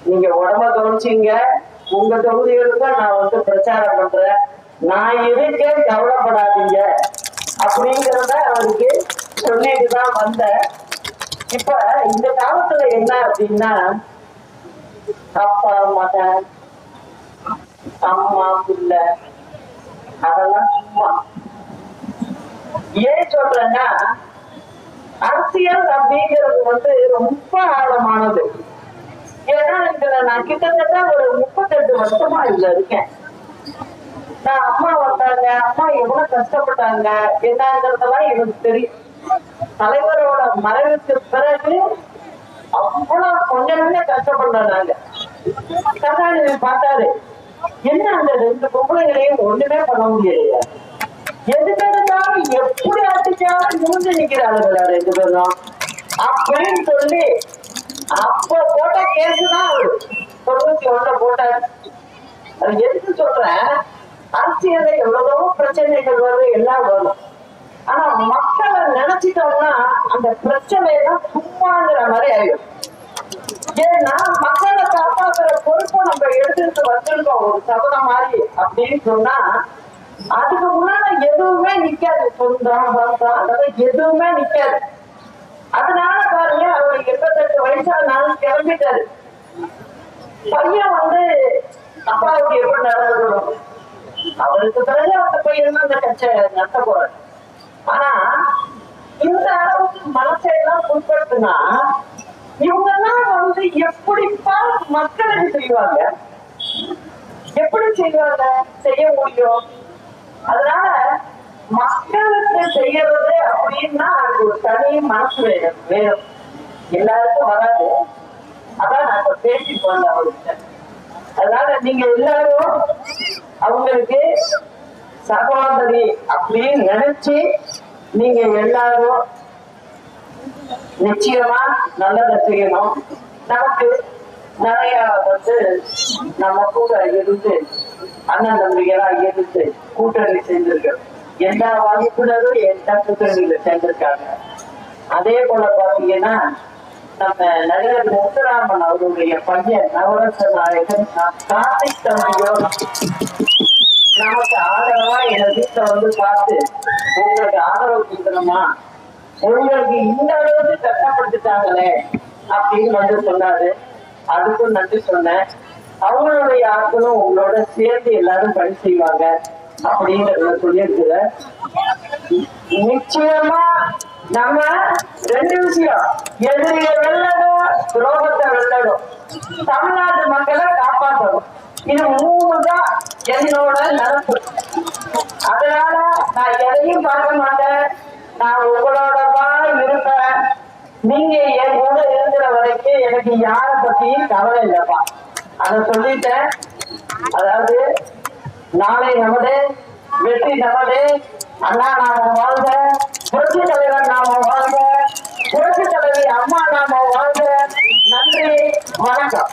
நீங்க உடம்ப கவனிச்சீங்க. உங்க தொகுதிகளுக்கு நான் வந்து பிரச்சாரம் பண்றேன். நான் இருக்கேன், கவலைப்படாதீங்க அப்படிங்கிறத அவருக்கு சொல்லிட்டுதான் வந்தேன். இப்ப இந்த காலத்துல என்ன அப்படின்னா, அப்பா மகன், அம்மா பிள்ளை, அதெல்லாம் சும்மா. ஏன் சொல்றேன்னா, அரசியல் அப்படிங்கிறது வந்து ரொம்ப ஆழமானது. ஏன்னா இதுல நான் கிட்டத்தட்ட ஒரு 38 வருஷமா இதுல இருக்கேன். நான் அம்மா வந்தாங்க, அம்மா எவ்வளவு கஷ்டப்பட்டாங்க என்னங்கிறதெல்லாம் எனக்கு தெரியும். தலைவரோட மறைவுக்கு பிறகு அவ்வளவு கொஞ்சமே கஷ்டப்பட்டாங்க. கருணாநிதி பார்த்தாரு, என்ன அந்த 2 பொம்பளைகளையும் ஒண்ணுமே பண்ண முடியலையா, எதுக்கெடுத்தாலும் எப்படி அடிச்சாலும் நிமிந்து நிக்கிறாளுங்களா 2 பேரும் அப்படின்னு சொல்லி அப்ப போட்ட கேசுதான் அவரு 91 போட்டாரு. அது எதுக்கு சொல்றேன், அரசியல எவ்வளவோ பிரச்சனைகள் வரும், எல்லாம் வரும். ஆனா மக்களை நினைச்சிட்டோம்னா அந்த பிரச்சனையெல்லாம் சும்மாங்கிற மாதிரி ஆயிடும். ஏன்னா மக்களை காப்பாற்றுற பொறுப்பை நம்ம எடுத்துட்டு வச்சிருக்கோம் ஒரு சபதம் மாதிரி அப்படின்னு சொன்னா அதுக்கு முன்னாடி எதுவுமே நிக்காது. சொந்தம் பந்தம் அதெல்லாம் எதுவுமே நிக்காது. அதனால பாருங்க, அவருக்கு 88 வயசானாலும் கிளம்பிட்டாரு. பையன் வந்து அப்பாவுக்கு எப்படி நடந்துக்கணும், அவருக்கு பிறகு அந்த பையன் தான் அந்த கட்சியை நடத்த போறாரு. ஆனா இந்த அளவுக்கு மனசையெல்லாம் புண்படுத்தினா இவங்க எல்லாம் வந்து எப்படிப்பா மக்களுக்கு செய்வாங்க, எப்படி செய்வாங்க, செய்ய முடியும்? அதனால மக்களுக்கு செய்யறது அப்படின்னா அது ஒரு தனி மனசு வேணும். எல்லாருக்கும் வராது. அதான் நான் இப்ப பேசிட்டு வந்தேன் அவர்கிட்ட. அதனால நீங்க எல்லாரும் அவங்களுக்கு சகோதரி அப்படின்னு நினைச்சு நீங்க எல்லாரும் நிச்சயமா நல்லதை செய்யணும். நமக்கு நிறைய வந்து நம்ம கூட இருந்து அண்ணன் தம்பிகளா இருந்து கூட்டணி செஞ்சிருக்கோம். எல்லா வகுப்பினரும் எல்லா கூட்டணியில சேர்ந்திருக்காங்க. அதே போல பாத்தீங்கன்னா நம்ம நடிகர் முத்துராமன் அவருடைய பையன் நவரச நாயகன் கார்த்திக் தம்பியோட நமக்கு ஆதரவா எங்க வீட்டுல வந்து பார்த்து உங்களுக்கு ஆதரவு கொடுக்கணுமா, உங்களுக்கு இந்த அளவுக்கு கஷ்டப்பட்டுட்டாங்களே அப்படின்னு வந்து சொன்னாரு. அதுக்கும் நன்றி சொன்னேன். அவங்களுடைய ஆட்களும் உங்களோட சேர்ந்து எல்லாரும் பணி செய்வாங்க அப்படிங்கிறத சொல்லியிருக்கிற. நிச்சயமா நம்ம 2 விஷயம், எதிரியை வெல்லணும், துரோகத்தை வெல்லணும், தமிழ்நாட்டு மக்களை காப்பாற்றணும். இது 3 தான் என்னோட நடப்பு. அதனால நான் எதையும் பார்க்க மாட்டேன். நான் உங்களோடதான் இருப்பேன். நீங்க என் கூட இருக்கிற வரைக்கும் எனக்கு யார பத்தியும் கவலை இல்லப்பா. அத சொல்லிட்டேன். அதாவது நாளை நமது, வெற்றி நமது. அண்ணா நாம வாழ்க, புரட்சி தலைவர் நாம வாழ்க, புரட்சி தலைவி அம்மா நாம வாழ்க. நன்றி, வணக்கம்.